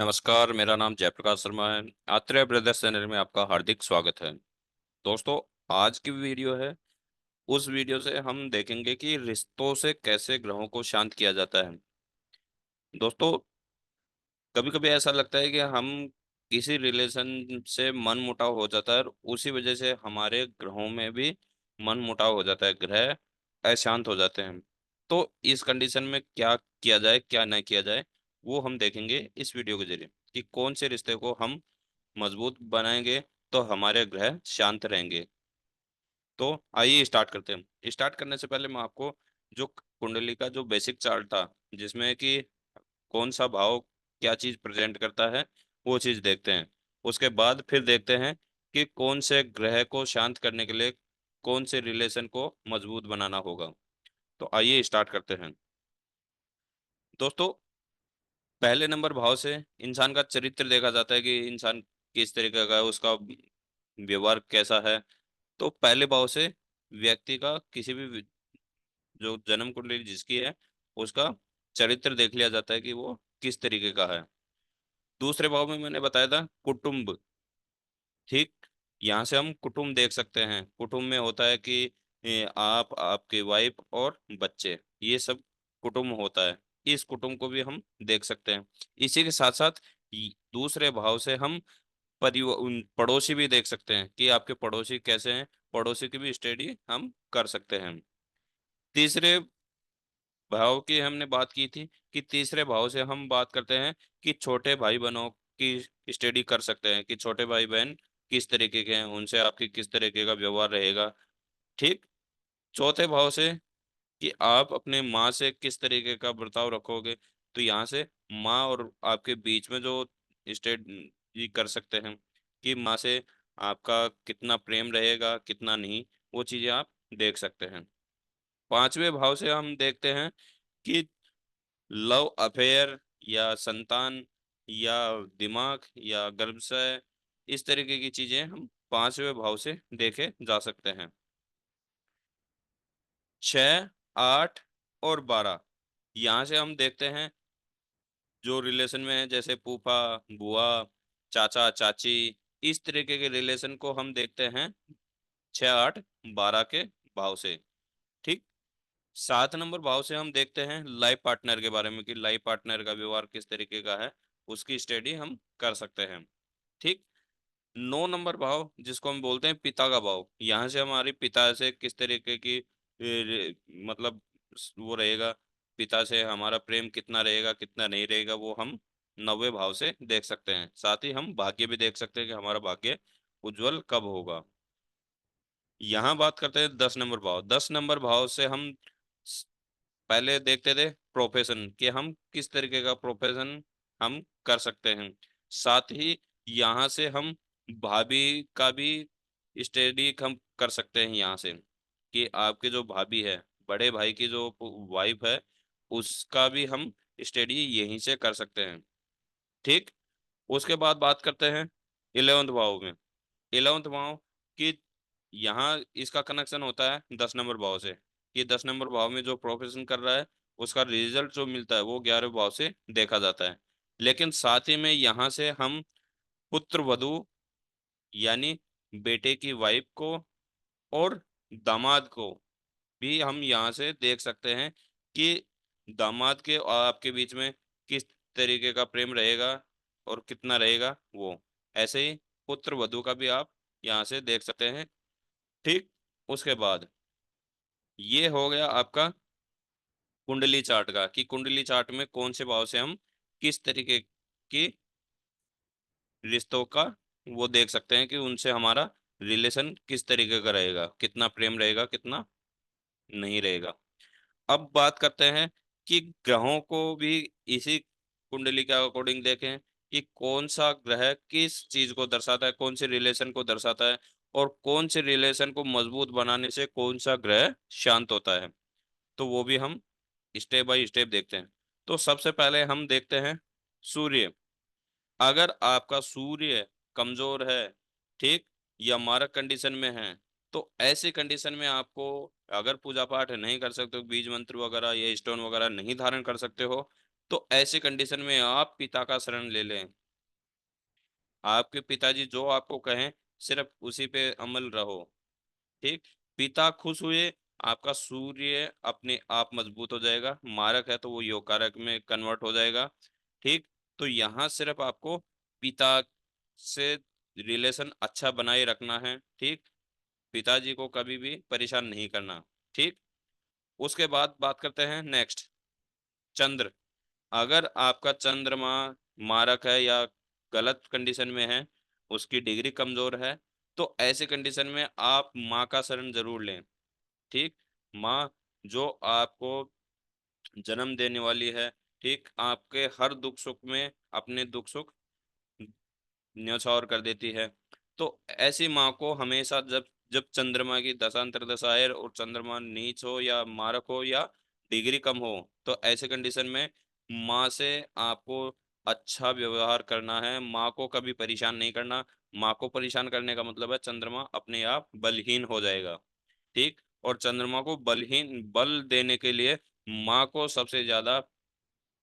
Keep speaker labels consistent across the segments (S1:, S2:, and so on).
S1: नमस्कार, मेरा नाम जयप्रकाश शर्मा है। आत्रेय ब्रदर्स चैनल में आपका हार्दिक स्वागत है। दोस्तों, आज की वीडियो है। उस वीडियो से हम देखेंगे कि रिश्तों से कैसे ग्रहों को शांत किया जाता है। दोस्तों, कभी कभी ऐसा लगता है कि हम किसी रिलेशन से मन मुटाव हो जाता है और उसी वजह से हमारे ग्रहों में भी मन मुटाव हो जाता है, ग्रह अशांत हो जाते हैं। तो इस कंडीशन में क्या किया जाए, क्या नहीं किया जाए, वो हम देखेंगे इस वीडियो के जरिए कि कौन से रिश्ते को हम मजबूत बनाएंगे तो हमारे ग्रह शांत रहेंगे। तो आइए स्टार्ट करते हैं। स्टार्ट करने से पहले मैं आपको जो कुंडली का जो बेसिक चार्ट था, जिसमें कि कौन सा भाव क्या चीज प्रेजेंट करता है, वो चीज देखते हैं। उसके बाद फिर देखते हैं कि कौन से ग्रह को शांत करने के लिए कौन से रिलेशन को मजबूत बनाना होगा। तो आइए स्टार्ट करते हैं। दोस्तों, पहले नंबर भाव से इंसान का चरित्र देखा जाता है कि इंसान किस तरीके का है, उसका व्यवहार कैसा है। तो पहले भाव से व्यक्ति का किसी भी जो जन्म कुंडली जिसकी है, उसका चरित्र देख लिया जाता है कि वो किस तरीके का है। दूसरे भाव में मैंने बताया था कुटुंब। ठीक, यहाँ से हम कुटुंब देख सकते हैं। कुटुंब में होता है कि आप, आपके वाइफ और बच्चे, ये सब कुटुंब होता है। इस कुटुंब को भी हम देख सकते हैं। इसी के साथ साथ दूसरे भाव से हम परिवार, उन पड़ोसी भी देख सकते हैं कि आपके पड़ोसी कैसे हैं। पड़ोसी की भी स्टडी हम कर सकते हैं। तीसरे भाव की हमने बात की थी कि तीसरे भाव से हम बात करते हैं कि छोटे भाई बहनों की स्टडी कर सकते हैं कि छोटे भाई बहन किस तरीके के हैं, उनसे आपकी किस तरीके का व्यवहार रहेगा। ठीक। चौथे भाव से कि आप अपने माँ से किस तरीके का बर्ताव रखोगे। तो यहाँ से माँ और आपके बीच में जो स्टेट ये कर सकते हैं कि माँ से आपका कितना प्रेम रहेगा, कितना नहीं, वो चीजें आप देख सकते हैं। पांचवें भाव से हम देखते हैं कि लव अफेयर या संतान या दिमाग या गर्भाशय, इस तरीके की चीजें हम पांचवें भाव से देखे जा सकते हैं। 6, 8 और 12, यहाँ से हम देखते हैं जो रिलेशन में है, जैसे फूफा, बुआ, चाचा, चाची, इस तरीके के रिलेशन को हम देखते हैं 6, 8, 12 के भाव से। ठीक। 7 नंबर भाव से हम देखते हैं लाइफ पार्टनर के बारे में कि लाइफ पार्टनर का व्यवहार किस तरीके का है, उसकी स्टडी हम कर सकते हैं। ठीक। 9 नंबर भाव जिसको हम बोलते हैं पिता का भाव, यहाँ से हमारे पिता से किस तरीके की मतलब वो रहेगा, पिता से हमारा प्रेम कितना रहेगा, कितना नहीं रहेगा, वो हम 9वें भाव से देख सकते हैं। साथ ही हम भाग्य भी देख सकते हैं कि हमारा भाग्य उज्जवल कब होगा। यहाँ बात करते हैं 10 नंबर भाव। 10 नंबर भाव से हम पहले देखते थे प्रोफेशन कि हम किस तरीके का प्रोफेशन हम कर सकते हैं। साथ ही यहाँ से हम भाभी का भी स्टडी हम कर सकते हैं यहाँ से कि आपके जो भाभी है, बड़े भाई की जो वाइफ है, उसका भी हम स्टडी यहीं से कर सकते हैं। ठीक। उसके बाद बात करते हैं 11वें भाव में। 11वें भाव की यहाँ इसका कनेक्शन होता है 10 नंबर भाव से कि 10 नंबर भाव में जो प्रोफेशन कर रहा है, उसका रिजल्ट जो मिलता है वो 11वें भाव से देखा जाता है। लेकिन साथ ही में यहाँ से हम पुत्र वधु यानी बेटे की वाइफ को और दामाद को भी हम यहाँ से देख सकते हैं कि दामाद के और आपके बीच में किस तरीके का प्रेम रहेगा और कितना रहेगा वो। ऐसे ही पुत्र वधु का भी आप यहाँ से देख सकते हैं। ठीक। उसके बाद ये हो गया आपका कुंडली चार्ट का कि कुंडली चार्ट में कौन से भाव से हम किस तरीके की रिश्तों का वो देख सकते हैं कि उनसे हमारा रिलेशन किस तरीके का रहेगा, कितना प्रेम रहेगा, कितना नहीं रहेगा। अब बात करते हैं कि ग्रहों को भी इसी कुंडली के अकॉर्डिंग देखें कि कौन सा ग्रह किस चीज को दर्शाता है, कौन से रिलेशन को दर्शाता है और कौन से रिलेशन को मजबूत बनाने से कौन सा ग्रह शांत होता है। तो वो भी हम स्टेप बाय स्टेप देखते हैं। तो सबसे पहले हम देखते हैं सूर्य। अगर आपका सूर्य कमजोर है, ठीक, या मारक कंडीशन में है, तो ऐसी कंडीशन में आपको, अगर पूजा पाठ नहीं कर सकते हो, बीज मंत्र वगैरह या स्टोन वगैरह नहीं धारण कर सकते हो, तो ऐसी कंडीशन में आप पिता का शरण ले लें। आपके पिताजी जो आपको कहें सिर्फ उसी पे अमल रहो। ठीक। पिता खुश हुए, आपका सूर्य अपने आप मजबूत हो जाएगा। मारक है तो वो योग कारक में कन्वर्ट हो जाएगा। ठीक। तो यहाँ सिर्फ आपको पिता से रिलेशन अच्छा बनाए रखना है। ठीक। पिताजी को कभी भी परेशान नहीं करना। ठीक। उसके बाद बात करते हैं नेक्स्ट, चंद्र। अगर आपका चंद्रमा मारक है या गलत कंडीशन में है, उसकी डिग्री कमजोर है, तो ऐसे कंडीशन में आप माँ का शरण जरूर लें। ठीक। माँ जो आपको जन्म देने वाली है। ठीक। आपके हर दुख सुख में अपने दुख सुख न्यौछावर कर देती है। तो ऐसी माँ को हमेशा जब जब चंद्रमा की दशांतर दशा आए और चंद्रमा नीच हो या मारक हो या डिग्री कम हो, तो ऐसे कंडीशन में माँ से आपको अच्छा व्यवहार करना है। माँ को कभी परेशान नहीं करना। माँ को परेशान करने का मतलब है चंद्रमा अपने आप बलहीन हो जाएगा। ठीक। और चंद्रमा को बल देने के लिए माँ को सबसे ज्यादा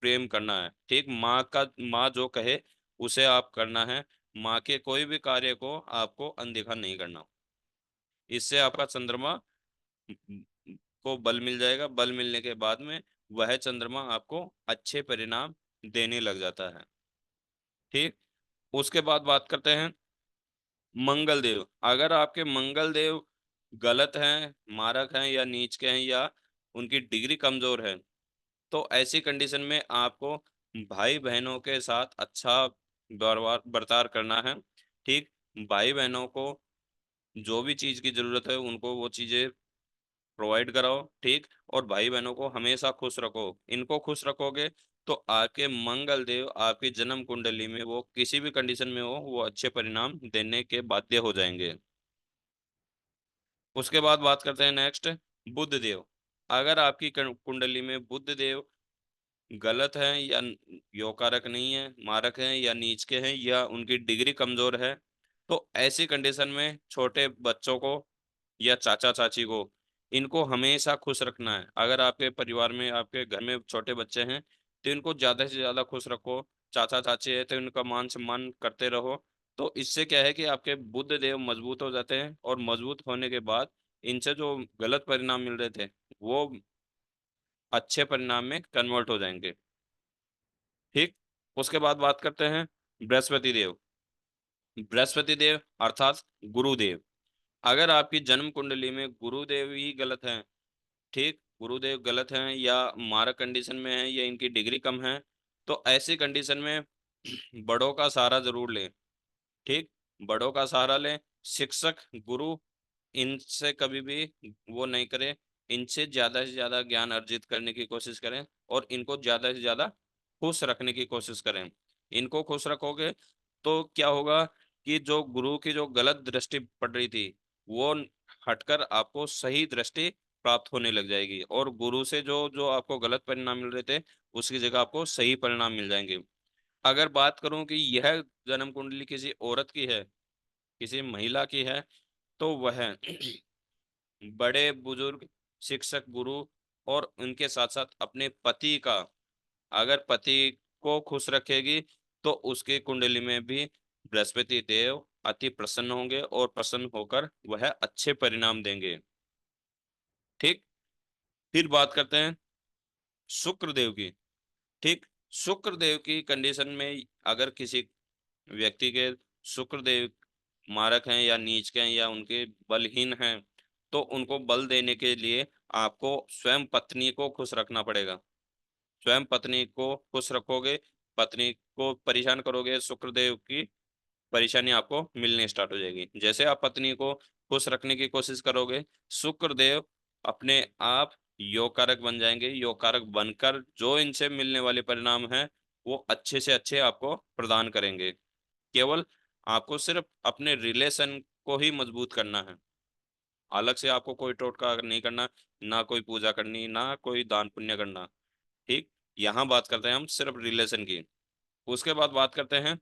S1: प्रेम करना है। ठीक। माँ जो कहे उसे आप करना है। माँ के कोई भी कार्य को आपको अनदेखा नहीं करना। इससे आपका चंद्रमा को बल मिल जाएगा। बल मिलने के बाद में वह चंद्रमा आपको अच्छे परिणाम देने लग जाता है। ठीक। उसके बाद बात करते हैं मंगल देव। अगर आपके मंगल देव गलत हैं, मारक हैं या नीच के हैं या उनकी डिग्री कमजोर है, तो ऐसी कंडीशन में आपको भाई बहनों के साथ अच्छा व्यवहार बर्ताव करना है। ठीक। भाई बहनों को जो भी चीज़ की जरूरत है उनको वो चीज़ें प्रोवाइड कराओ। ठीक। और भाई बहनों को हमेशा खुश रखो। इनको खुश रखोगे तो आपके मंगल देव आपकी जन्म कुंडली में वो किसी भी कंडीशन में हो वो अच्छे परिणाम देने के बाध्य हो जाएंगे। उसके बाद बात करते हैं नेक्स्ट, बुध देव। अगर आपकी कुंडली में बुध देव गलत है या योकारक नहीं है, मारक है या नीच के हैं या उनकी डिग्री कमजोर है, तो ऐसी कंडीशन में छोटे बच्चों को या चाचा चाची को इनको हमेशा खुश रखना है। अगर आपके परिवार में आपके घर में छोटे बच्चे हैं तो इनको ज्यादा से ज्यादा खुश रखो। चाचा चाची है तो इनका मान सम्मान करते रहो। तो इससे क्या है कि आपके बुद्ध देव मजबूत हो जाते हैं और मजबूत होने के बाद इनसे जो गलत परिणाम मिल रहे थे वो अच्छे परिणाम में कन्वर्ट हो जाएंगे। ठीक। उसके बाद बात करते हैं बृहस्पति देव। बृहस्पति देव अर्थात गुरुदेव। अगर आपकी जन्म कुंडली में गुरुदेव ही गलत हैं, ठीक, गुरुदेव गलत हैं या मारक कंडीशन में है या इनकी डिग्री कम है, तो ऐसी कंडीशन में बड़ों का सहारा जरूर लें। ठीक। बड़ों का सहारा लें। शिक्षक गुरु इनसे कभी भी वो नहीं करें। इनसे ज्यादा से ज्यादा ज्ञान अर्जित करने की कोशिश करें और इनको ज्यादा से ज्यादा खुश रखने की कोशिश करें। इनको खुश रखोगे तो क्या होगा कि जो गुरु की जो गलत दृष्टि पड़ रही थी वो हटकर आपको सही दृष्टि प्राप्त होने लग जाएगी और गुरु से जो जो आपको गलत परिणाम मिल रहे थे उसकी जगह आपको सही परिणाम मिल जाएंगे। अगर बात करूं कि यह जन्म कुंडली किसी औरत की है, किसी महिला की है, तो वह बड़े बुजुर्ग शिक्षक गुरु और उनके साथ साथ अपने पति का, अगर पति को खुश रखेगी तो उसकी कुंडली में भी बृहस्पति देव अति प्रसन्न होंगे और प्रसन्न होकर वह अच्छे परिणाम देंगे। ठीक। फिर बात करते हैं शुक्र देव की। ठीक। शुक्र देव की कंडीशन में अगर किसी व्यक्ति के शुक्र देव मारक हैं या नीच के हैं या उनके बलहीन हैं, तो उनको बल देने के लिए आपको स्वयं पत्नी को खुश रखना पड़ेगा। स्वयं पत्नी को खुश रखोगे, पत्नी को परेशान करोगे, शुक्रदेव की परेशानी आपको मिलनी स्टार्ट हो जाएगी। जैसे आप पत्नी को खुश रखने की कोशिश करोगे, शुक्रदेव अपने आप योग कारक बन जाएंगे। योग कारक बनकर जो इनसे मिलने वाले परिणाम हैं वो अच्छे से अच्छे आपको प्रदान करेंगे। केवल आपको सिर्फ अपने रिलेशन को ही मजबूत करना है। अलग से आपको कोई टोटका नहीं करना, ना कोई पूजा करनी, ना कोई दान पुण्य करना। ठीक। यहाँ बात करते हैं हम सिर्फ रिलेशन की। उसके बाद बात करते हैं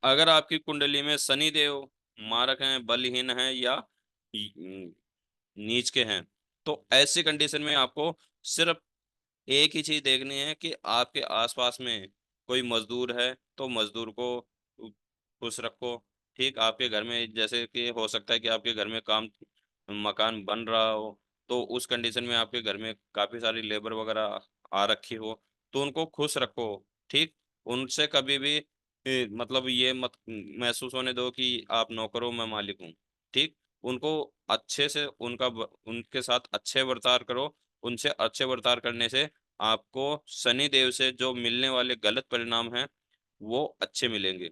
S1: अगर आपकी कुंडली में शनि देव मारक हैं, बलहीन हैं या नीच के हैं, तो ऐसी कंडीशन में आपको सिर्फ एक ही चीज देखनी है कि आपके आसपास में कोई मजदूर है तो मजदूर को खुश रखो। ठीक, आपके घर में जैसे कि हो सकता है कि आपके घर में काम मकान बन रहा हो, तो उस कंडीशन में आपके घर में काफी सारी लेबर वगैरह आ रखी हो, तो उनको खुश रखो। ठीक, उनसे कभी भी मतलब ये मत महसूस होने दो कि आप नौकर हो मैं मालिक हूँ। ठीक, उनको अच्छे से उनके साथ अच्छे बर्ताव करो। उनसे अच्छे बर्ताव करने से आपको शनि देव से जो मिलने वाले गलत परिणाम हैं वो अच्छे मिलेंगे।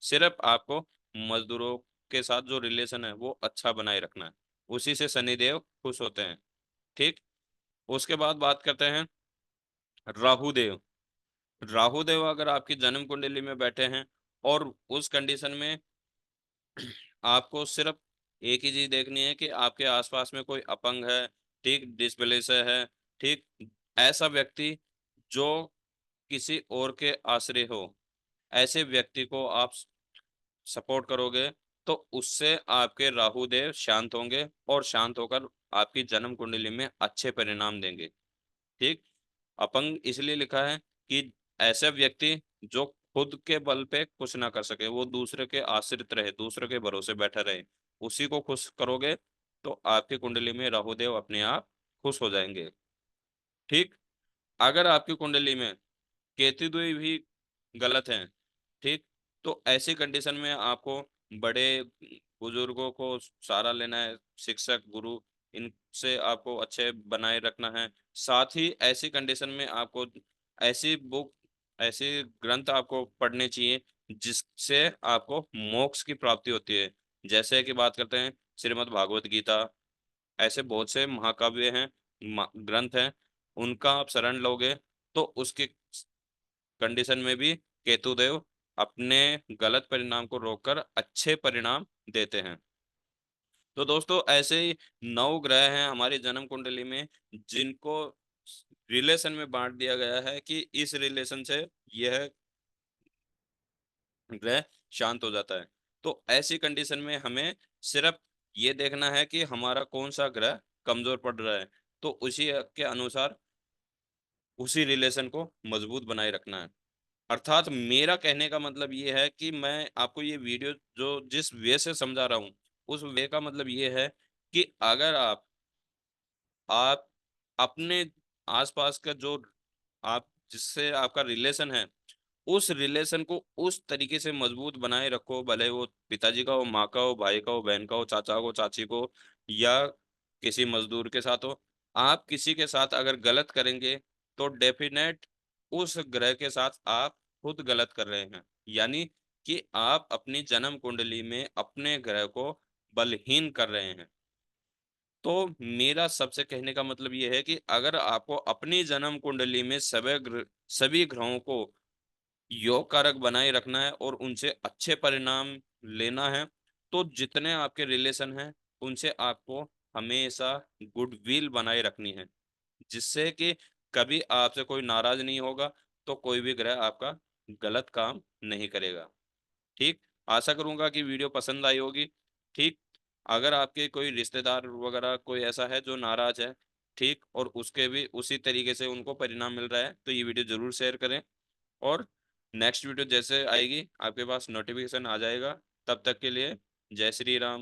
S1: सिर्फ आपको मजदूरों के साथ जो रिलेशन है वो अच्छा बनाए रखना है, उसी से शनि देव खुश होते हैं। ठीक, उसके बाद बात करते हैं राहु देव। राहु देव अगर आपकी जन्म कुंडली में बैठे हैं और उस कंडीशन में आपको सिर्फ एक ही चीज देखनी है कि आपके आसपास में कोई अपंग है, ठीक, डिसप्लेस है, ठीक, ऐसा व्यक्ति जो किसी और के आश्रय हो, ऐसे व्यक्ति को आप सपोर्ट करोगे तो उससे आपके राहु देव शांत होंगे और शांत होकर आपकी जन्म कुंडली में अच्छे परिणाम देंगे। ठीक, अपंग इसलिए लिखा है कि ऐसा व्यक्ति जो खुद के बल पे कुछ ना कर सके, वो दूसरे के आश्रित रहे, दूसरे के भरोसे बैठा रहे, उसी को खुश करोगे तो आपकी कुंडली में राहुदेव अपने आप खुश हो जाएंगे। ठीक, अगर आपकी कुंडली में केतु देव भी गलत हैं, ठीक, तो ऐसी कंडीशन में आपको बड़े बुजुर्गों को सहारा लेना है, शिक्षक गुरु, इनसे आपको अच्छे बनाए रखना है। साथ ही ऐसी कंडीशन में आपको ऐसी बुक, ऐसी ग्रंथ आपको पढ़ने चाहिए जिससे आपको मोक्ष की प्राप्ति होती है। जैसे कि बात करते हैं श्रीमद् भागवत गीता, ऐसे बहुत से महाकाव्य हैं, ग्रंथ हैं, उनका आप शरण लोगे तो उसकी कंडीशन में भी केतुदेव अपने गलत परिणाम को रोककर अच्छे परिणाम देते हैं। तो दोस्तों ऐसे ही 9 ग्रह हैं हमारी जन्म कुंडली में, जिनको रिलेशन में बांट दिया गया है कि इस रिलेशन से यह ग्रह शांत हो जाता है। तो ऐसी कंडीशन में हमें सिर्फ ये देखना है कि हमारा कौन सा ग्रह कमजोर पड़ रहा है, तो उसी के अनुसार उसी रिलेशन को मजबूत बनाए रखना है। अर्थात मेरा कहने का मतलब ये है कि मैं आपको ये वीडियो जो जिस वे से समझा रहा हूँ, उस वे का मतलब ये है कि अगर आप अपने आसपास का जो आप जिससे आपका रिलेशन है, उस रिलेशन को उस तरीके से मजबूत बनाए रखो, भले वो पिताजी का हो, माँ का हो, भाई का हो, बहन का हो, चाचा को, चाची को, या किसी मजदूर के साथ हो। आप किसी के साथ अगर गलत करेंगे तो डेफिनेट उस ग्रह के साथ आप खुद गलत कर रहे हैं, यानी कि आप अपनी जन्म कुंडली में अपने ग्रह को बलहीन कर रहे हैं। तो मेरा सबसे कहने का मतलब ये है कि अगर आपको अपनी जन्म कुंडली में सभी ग्रहों को योग कारक बनाए रखना है और उनसे अच्छे परिणाम लेना है, तो जितने आपके रिलेशन हैं उनसे आपको हमेशा गुडविल बनाए रखनी है, जिससे कि कभी आपसे कोई नाराज नहीं होगा, तो कोई भी ग्रह आपका गलत काम नहीं करेगा। ठीक, आशा करूंगा कि वीडियो पसंद आई होगी। ठीक, अगर आपके कोई रिश्तेदार वगैरह कोई ऐसा है जो नाराज है, ठीक, और उसके भी उसी तरीके से उनको परिणाम मिल रहा है, तो ये वीडियो जरूर शेयर करें। और नेक्स्ट वीडियो जैसे आएगी आपके पास नोटिफिकेशन आ जाएगा। तब तक के लिए जय श्री राम।